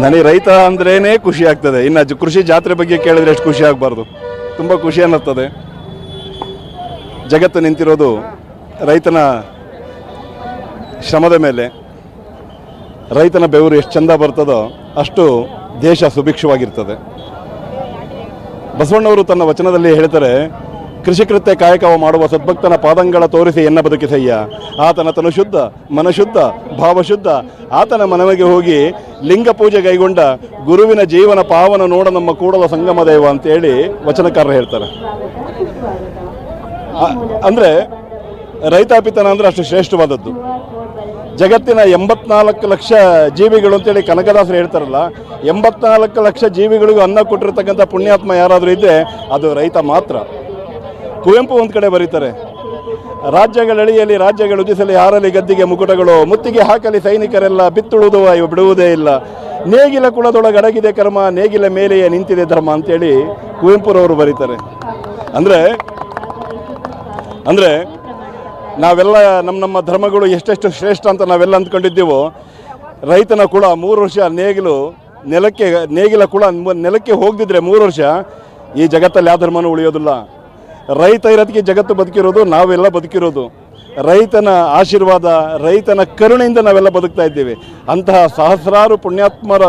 ನನಗೆ ರೈತ ಅಂದ್ರೇ ಖುಷಿ ಆಗ್ತದೆ. ಇನ್ನು ಕೃಷಿ ಜಾತ್ರೆ ಬಗ್ಗೆ ಕೇಳಿದ್ರೆ ಎಷ್ಟು ಖುಷಿ ಆಗಬಾರ್ದು, ತುಂಬ ಖುಷಿ ಅನ್ನಿಸ್ತದೆ. ಜಗತ್ತು ನಿಂತಿರೋದು ರೈತನ ಶ್ರಮದ ಮೇಲೆ. ರೈತನ ಬೆವರು ಎಷ್ಟು ಚಂದ ಬರ್ತದೋ ಅಷ್ಟು ದೇಶ ಸುಭಿಕ್ಷವಾಗಿರ್ತದೆ. ಬಸವಣ್ಣವರು ತನ್ನ ವಚನದಲ್ಲಿ ಹೇಳ್ತಾರೆ, ಕೃಷಿಕೃತ್ಯ ಕಾಯಕವ ಮಾಡುವ ಸದ್ಭಕ್ತನ ಪಾದಂಗಳ ತೋರಿಸಿ ಎನ್ನ ಬದುಕಿಸಯ್ಯ. ಆತನ ತನು ಶುದ್ಧ, ಮನಶುದ್ಧ, ಭಾವಶುದ್ಧ. ಆತನ ಮನವಿಗೆ ಹೋಗಿ ಲಿಂಗ ಪೂಜೆ ಕೈಗೊಂಡ ಗುರುವಿನ ಜೀವನ ಪಾವನ ನೋಡ ನಮ್ಮ ಕೂಡಲ ಸಂಗಮ ದೇವ ಅಂತೇಳಿ ವಚನಕಾರರು ಹೇಳ್ತಾರೆ. ಅಂದರೆ ರೈತಾಪಿತನ ಅಂದರೆ ಅಷ್ಟು ಶ್ರೇಷ್ಠವಾದದ್ದು. ಜಗತ್ತಿನ 84 ಲಕ್ಷ ಜೀವಿಗಳು ಅಂತೇಳಿ ಕನಕದಾಸರು ಹೇಳ್ತಾರಲ್ಲ, 84 ಲಕ್ಷ ಜೀವಿಗಳಿಗೂ ಅನ್ನ ಕೊಟ್ಟಿರ್ತಕ್ಕಂಥ ಪುಣ್ಯಾತ್ಮ ಯಾರಾದರೂ ಇದ್ದರೆ ಅದು ರೈತ ಮಾತ್ರ. ಕುವೆಂಪು ಒಂದು ಕಡೆ ಬರೀತಾರೆ, ರಾಜ್ಯಗಳೆಳೆಯಲಿ ರಾಜ್ಯಗಳು ಉದಿಸಲಿ ಹಾರಲಿ ಗದ್ದಿಗೆ ಮುಕುಟಗಳು, ಮುತ್ತಿಗೆ ಹಾಕಲಿ ಸೈನಿಕರೆಲ್ಲ ಬಿತ್ತುಳುವುದುವ ಬಿಡುವುದೇ ಇಲ್ಲ, ನೇಗಿಲ ಕುಳದೊಳಗೆ ಅಡಗಿದೆ ಕರ್ಮ, ನೇಗಿಲ ಮೇಲೆಯೇ ನಿಂತಿದೆ ಧರ್ಮ ಅಂತೇಳಿ ಕುವೆಂಪುರವರು ಬರೀತಾರೆ. ಅಂದರೆ ನಾವೆಲ್ಲ ನಮ್ಮ ಧರ್ಮಗಳು ಎಷ್ಟೆಷ್ಟು ಶ್ರೇಷ್ಠ ಅಂತ ನಾವೆಲ್ಲ ಅಂದ್ಕೊಂಡಿದ್ದೀವೋ, ರೈತನ ಕುಳ 3 ವರ್ಷ ನೇಗಿಲ ಕುಳ ನೆಲಕ್ಕೆ ಹೋಗದಿದ್ರೆ 3 ವರ್ಷ ಈ ಜಗತ್ತಲ್ಲಿ ಯಾವ ಧರ್ಮನೂ ಉಳಿಯೋದಿಲ್ಲ. ರೈತ ಇರೋದಕ್ಕೆ ಜಗತ್ತು ಬದುಕಿರೋದು, ನಾವೆಲ್ಲ ಬದುಕಿರೋದು. ರೈತನ ಆಶೀರ್ವಾದ, ರೈತನ ಕರುಣೆಯಿಂದ ನಾವೆಲ್ಲ ಬದುಕ್ತಾ ಇದ್ದೀವಿ. ಅಂತಹ ಸಹಸ್ರಾರು ಪುಣ್ಯಾತ್ಮರ